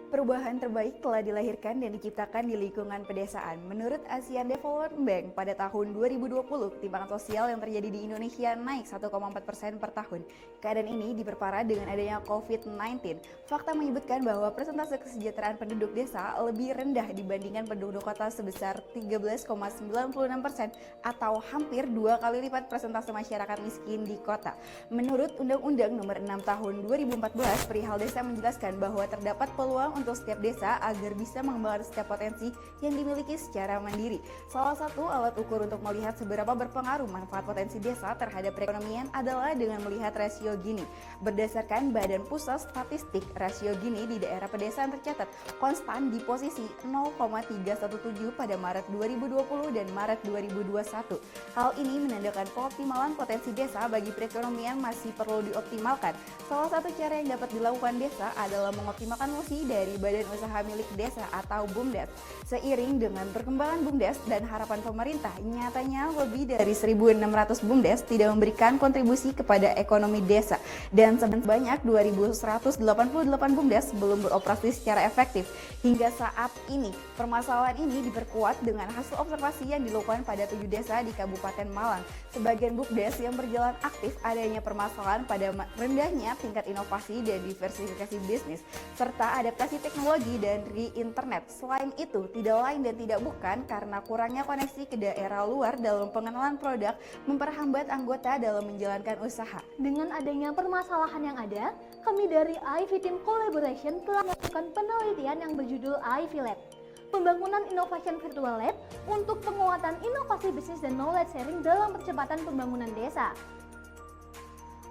Perubahan terbaik telah dilahirkan dan diciptakan di lingkungan pedesaan. Menurut ASEAN Development Bank, pada tahun 2020, ketimpangan sosial yang terjadi di Indonesia naik 1,4% per tahun. Keadaan ini diperparah dengan adanya COVID-19. Fakta menyebutkan bahwa persentase kesejahteraan penduduk desa lebih rendah dibandingkan penduduk kota sebesar 13,96% atau hampir 2 kali lipat persentase masyarakat miskin di kota. Menurut Undang-Undang Nomor 6 Tahun 2014, perihal desa menjelaskan bahwa terdapat peluang untuk setiap desa agar bisa mengembangkan setiap potensi yang dimiliki secara mandiri. Salah satu alat ukur untuk melihat seberapa berpengaruh manfaat potensi desa terhadap perekonomian adalah dengan melihat rasio Gini. Berdasarkan Badan Pusat Statistik, rasio Gini di daerah pedesaan tercatat konstan di posisi 0,317 pada Maret 2020 dan Maret 2021. Hal ini menandakan pengoptimalan potensi desa bagi perekonomian masih perlu dioptimalkan. Salah satu cara yang dapat dilakukan desa adalah mengoptimalkan fungsi dari Badan Usaha Milik Desa atau BUMDes. Seiring dengan perkembangan BUMDes dan harapan pemerintah, nyatanya lebih dari 1.600 BUMDes tidak memberikan kontribusi kepada ekonomi desa dan sebanyak 2.188 BUMDes belum beroperasi secara efektif. Hingga saat ini, permasalahan ini diperkuat dengan hasil observasi yang dilakukan pada 7 desa di Kabupaten Malang. Sebagian BUMDes yang berjalan aktif adanya permasalahan pada rendahnya tingkat inovasi dan diversifikasi bisnis, serta adaptasi teknologi dari internet. Selain itu, tidak lain dan tidak bukan karena kurangnya koneksi ke daerah luar dalam pengenalan produk memperhambat anggota dalam menjalankan usaha. Dengan adanya permasalahan yang ada, kami dari IV Team Collaboration telah melakukan penelitian yang berjudul IV Lab. Pembangunan Innovation Virtual Lab untuk penguatan inovasi bisnis dan knowledge sharing dalam percepatan pembangunan desa.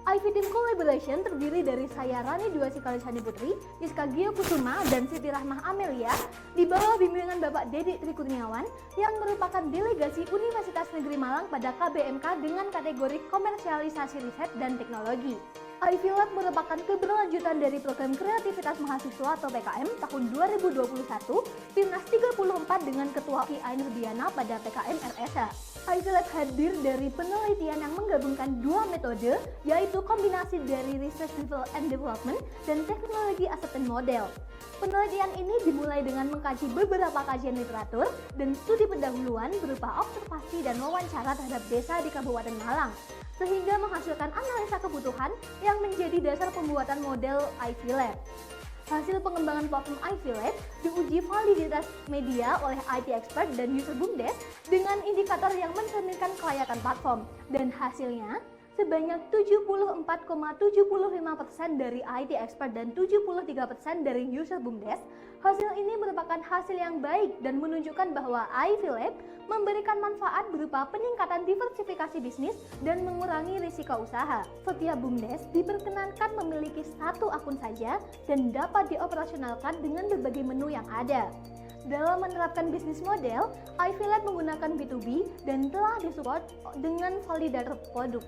IV Team Collaboration terdiri dari saya Rani Dwasi Kalisani Putri, Iska Gio Kusuma, dan Siti Rahmah Amelia di bawah bimbingan Bapak Dedi Tri Kurniawan yang merupakan delegasi Universitas Negeri Malang pada KBMK dengan kategori Komersialisasi Riset dan Teknologi. IV Lab merupakan keberlanjutan dari program Kreativitas Mahasiswa atau PKM tahun 2021 Timnas 34 dengan Ketua Ki Ainur Diana pada PKM RSA. IV Lab hadir dari penelitian yang menggabungkan dua metode, yaitu kombinasi dari Research and Development dan Teknologi Acceptance Model. Penelitian ini dimulai dengan mengkaji beberapa kajian literatur dan studi pendahuluan berupa observasi dan wawancara terhadap desa di Kabupaten Malang, sehingga menghasilkan analisa kebutuhan yang menjadi dasar pembuatan model IV Lab. Hasil pengembangan platform IV Lab diuji validitas media oleh IT expert dan user BUMDes dengan indikator yang mencerminkan kelayakan platform, dan hasilnya sebanyak 74,75% dari IT expert dan 73% dari user BUMDes. Hasil ini merupakan hasil yang baik dan menunjukkan bahwa IV Lab memberikan manfaat berupa peningkatan diversifikasi bisnis dan mengurangi risiko usaha. Setiap BUMDes diperkenankan memiliki satu akun saja dan dapat dioperasionalkan dengan berbagai menu yang ada. Dalam menerapkan bisnis model, IV Lab menggunakan B2B dan telah disupport dengan validator produk.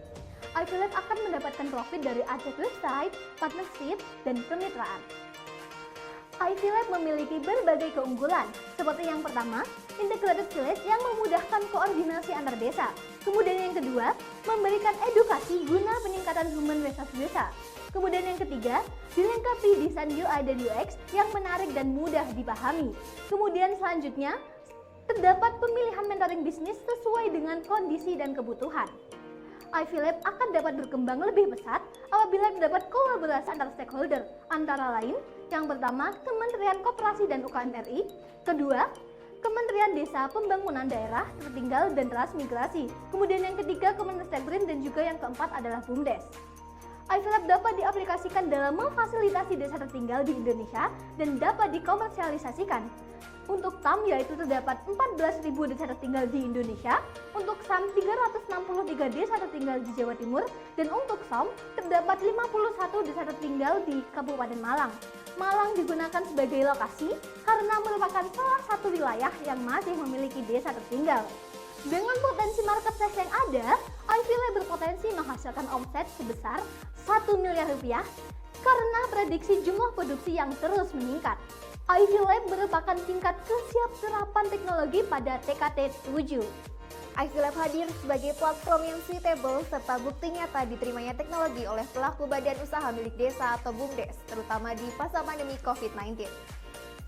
IV Lab akan mendapatkan profit dari akses website, partnership, dan kemitraan. IV Lab memiliki berbagai keunggulan, seperti yang pertama, integrated village yang memudahkan koordinasi antar desa. Kemudian yang kedua, memberikan edukasi guna peningkatan human resource desa. Kemudian yang ketiga, dilengkapi desain UI dan UX yang menarik dan mudah dipahami. Kemudian selanjutnya, terdapat pemilihan mentoring bisnis sesuai dengan kondisi dan kebutuhan. IV Lab akan dapat berkembang lebih pesat apabila terdapat kolaborasi antar stakeholder, antara lain, yang pertama, Kementerian Koperasi dan UKM RI, kedua, Kementerian Desa Pembangunan Daerah Tertinggal dan Transmigrasi, kemudian yang ketiga, Kemenristek-Brin, dan juga yang keempat adalah BUMDes. IV Lab dapat diaplikasikan dalam memfasilitasi desa tertinggal di Indonesia dan dapat dikomersialisasikan. Untuk TAM yaitu terdapat 14.000 desa tertinggal di Indonesia, untuk SAM 363 desa tertinggal di Jawa Timur, dan untuk SOM terdapat 51 desa tertinggal di Kabupaten Malang. Malang digunakan sebagai lokasi karena merupakan salah satu wilayah yang masih memiliki desa tertinggal. Dengan potensi market size yang ada, IV Lab berpotensi menghasilkan omset sebesar 1 miliar rupiah karena prediksi jumlah produksi yang terus meningkat. IV Lab merupakan tingkat kesiapserapan teknologi pada TKT 7. IV Lab hadir sebagai platform yang suitable serta bukti nyata diterimanya teknologi oleh pelaku badan usaha milik desa atau BUMDes, terutama di masa pandemi COVID-19.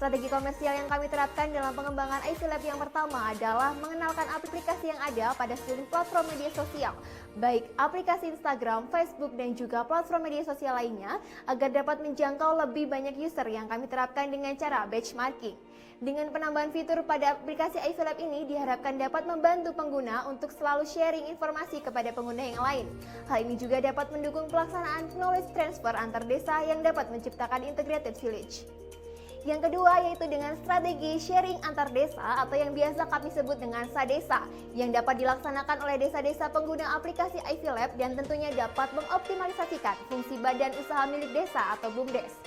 Strategi komersial yang kami terapkan dalam pengembangan IV Lab yang pertama adalah mengenalkan aplikasi yang ada pada seluruh platform media sosial, baik aplikasi Instagram, Facebook, dan juga platform media sosial lainnya, agar dapat menjangkau lebih banyak user yang kami terapkan dengan cara benchmarking. Dengan penambahan fitur pada aplikasi IV Lab ini diharapkan dapat membantu pengguna untuk selalu sharing informasi kepada pengguna yang lain. Hal ini juga dapat mendukung pelaksanaan knowledge transfer antar desa yang dapat menciptakan integrated village. Yang kedua yaitu dengan strategi sharing antar desa atau yang biasa kami sebut dengan SADESA yang dapat dilaksanakan oleh desa-desa pengguna aplikasi IV Lab dan tentunya dapat mengoptimalisasikan fungsi badan usaha milik desa atau BUMDes.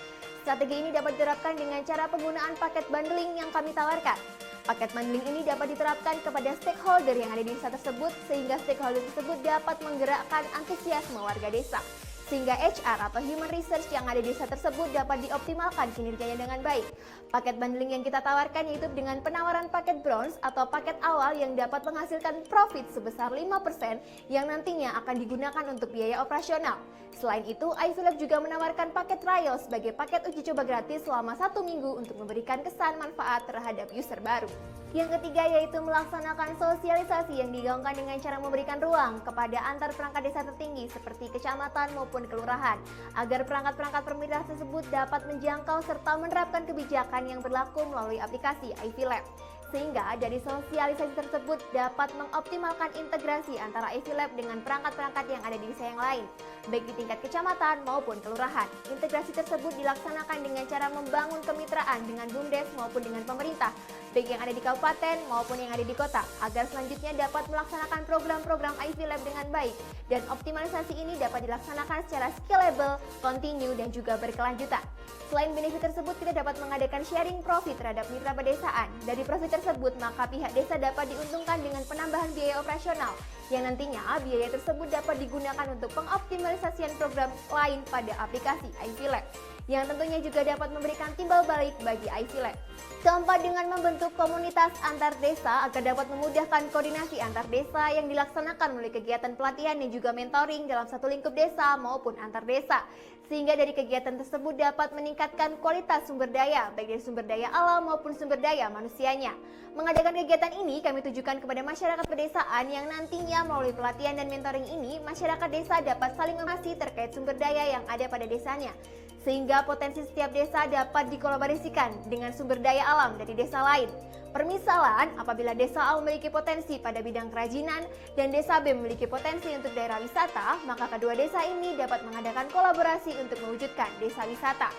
Strategi ini dapat diterapkan dengan cara penggunaan paket bundling yang kami tawarkan. Paket bundling ini dapat diterapkan kepada stakeholder yang ada di desa tersebut sehingga stakeholder tersebut dapat menggerakkan antusiasme warga desa. Sehingga HR atau Human Research yang ada di desa tersebut dapat dioptimalkan kinerjanya dengan baik. Paket bundling yang kita tawarkan yaitu dengan penawaran paket bronze atau paket awal yang dapat menghasilkan profit sebesar 5% yang nantinya akan digunakan untuk biaya operasional. Selain itu, IV Lab juga menawarkan paket trial sebagai paket uji coba gratis selama 1 minggu untuk memberikan kesan manfaat terhadap user baru. Yang ketiga yaitu melaksanakan sosialisasi yang digaungkan dengan cara memberikan ruang kepada antar perangkat desa tertinggi seperti kecamatan maupun kelurahan agar perangkat-perangkat pemerintah tersebut dapat menjangkau serta menerapkan kebijakan yang berlaku melalui aplikasi IV Lab. Sehingga dari sosialisasi tersebut dapat mengoptimalkan integrasi antara IV Lab dengan perangkat-perangkat yang ada di desa yang lain, baik di tingkat kecamatan maupun kelurahan. Integrasi tersebut dilaksanakan dengan cara membangun kemitraan dengan BUMDes maupun dengan pemerintah, baik yang ada di kabupaten maupun yang ada di kota, agar selanjutnya dapat melaksanakan program-program IV Lab dengan baik. Dan optimalisasi ini dapat dilaksanakan secara scalable, continue, dan juga berkelanjutan. Selain benefit tersebut, kita dapat mengadakan sharing profit terhadap mitra pedesaan. Dari profit tersebut, maka pihak desa dapat diuntungkan dengan penambahan biaya operasional, yang nantinya biaya tersebut dapat digunakan untuk pengoptimalisasian program lain pada aplikasi IV Lab, yang tentunya juga dapat memberikan timbal balik bagi IV Lab. Keempat, dengan membentuk komunitas antar desa agar dapat memudahkan koordinasi antar desa yang dilaksanakan melalui kegiatan pelatihan dan juga mentoring dalam satu lingkup desa maupun antar desa. Sehingga dari kegiatan tersebut dapat meningkatkan kualitas sumber daya, baik dari sumber daya alam maupun sumber daya manusianya. Mengadakan kegiatan ini kami tujukan kepada masyarakat pedesaan yang nantinya melalui pelatihan dan mentoring ini, masyarakat desa dapat saling mengenal terkait sumber daya yang ada pada desanya. Sehingga potensi setiap desa dapat dikolaborasikan dengan sumber daya alam dari desa lain. Permisalan, apabila desa A memiliki potensi pada bidang kerajinan dan desa B memiliki potensi untuk daerah wisata, maka kedua desa ini dapat mengadakan kolaborasi untuk mewujudkan desa wisata.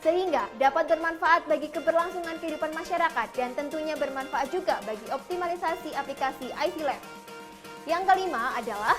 Sehingga dapat bermanfaat bagi keberlangsungan kehidupan masyarakat dan tentunya bermanfaat juga bagi optimalisasi aplikasi IV Lab. Yang kelima adalah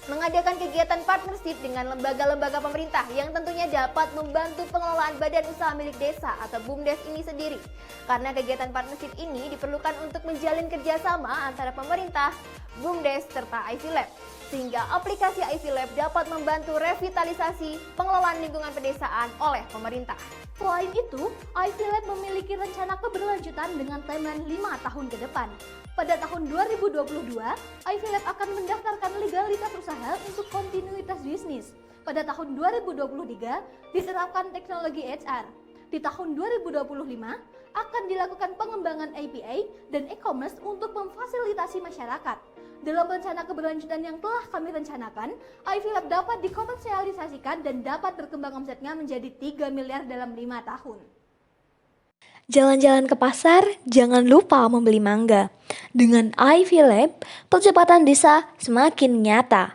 mengadakan kegiatan partnership dengan lembaga-lembaga pemerintah yang tentunya dapat membantu pengelolaan badan usaha milik desa atau BUMDes ini sendiri. Karena kegiatan partnership ini diperlukan untuk menjalin kerjasama antara pemerintah, BUMDes, serta IV Lab. Sehingga aplikasi IV Lab dapat membantu revitalisasi pengelolaan lingkungan pedesaan oleh pemerintah. Selain itu, IV Lab memiliki rencana keberlanjutan dengan timeline 5 tahun ke depan. Pada tahun 2022, IV Lab akan mendaftarkan legalitas usaha untuk kontinuitas bisnis. Pada tahun 2023, diterapkan teknologi HR. Di tahun 2025, akan dilakukan pengembangan API dan e-commerce untuk memfasilitasi masyarakat. Dalam rencana keberlanjutan yang telah kami rencanakan, IV Lab dapat dikomersialisasikan dan dapat berkembang omsetnya menjadi 3 miliar dalam 5 tahun. Jalan-jalan ke pasar, jangan lupa membeli mangga. Dengan IV Lab, percepatan desa semakin nyata.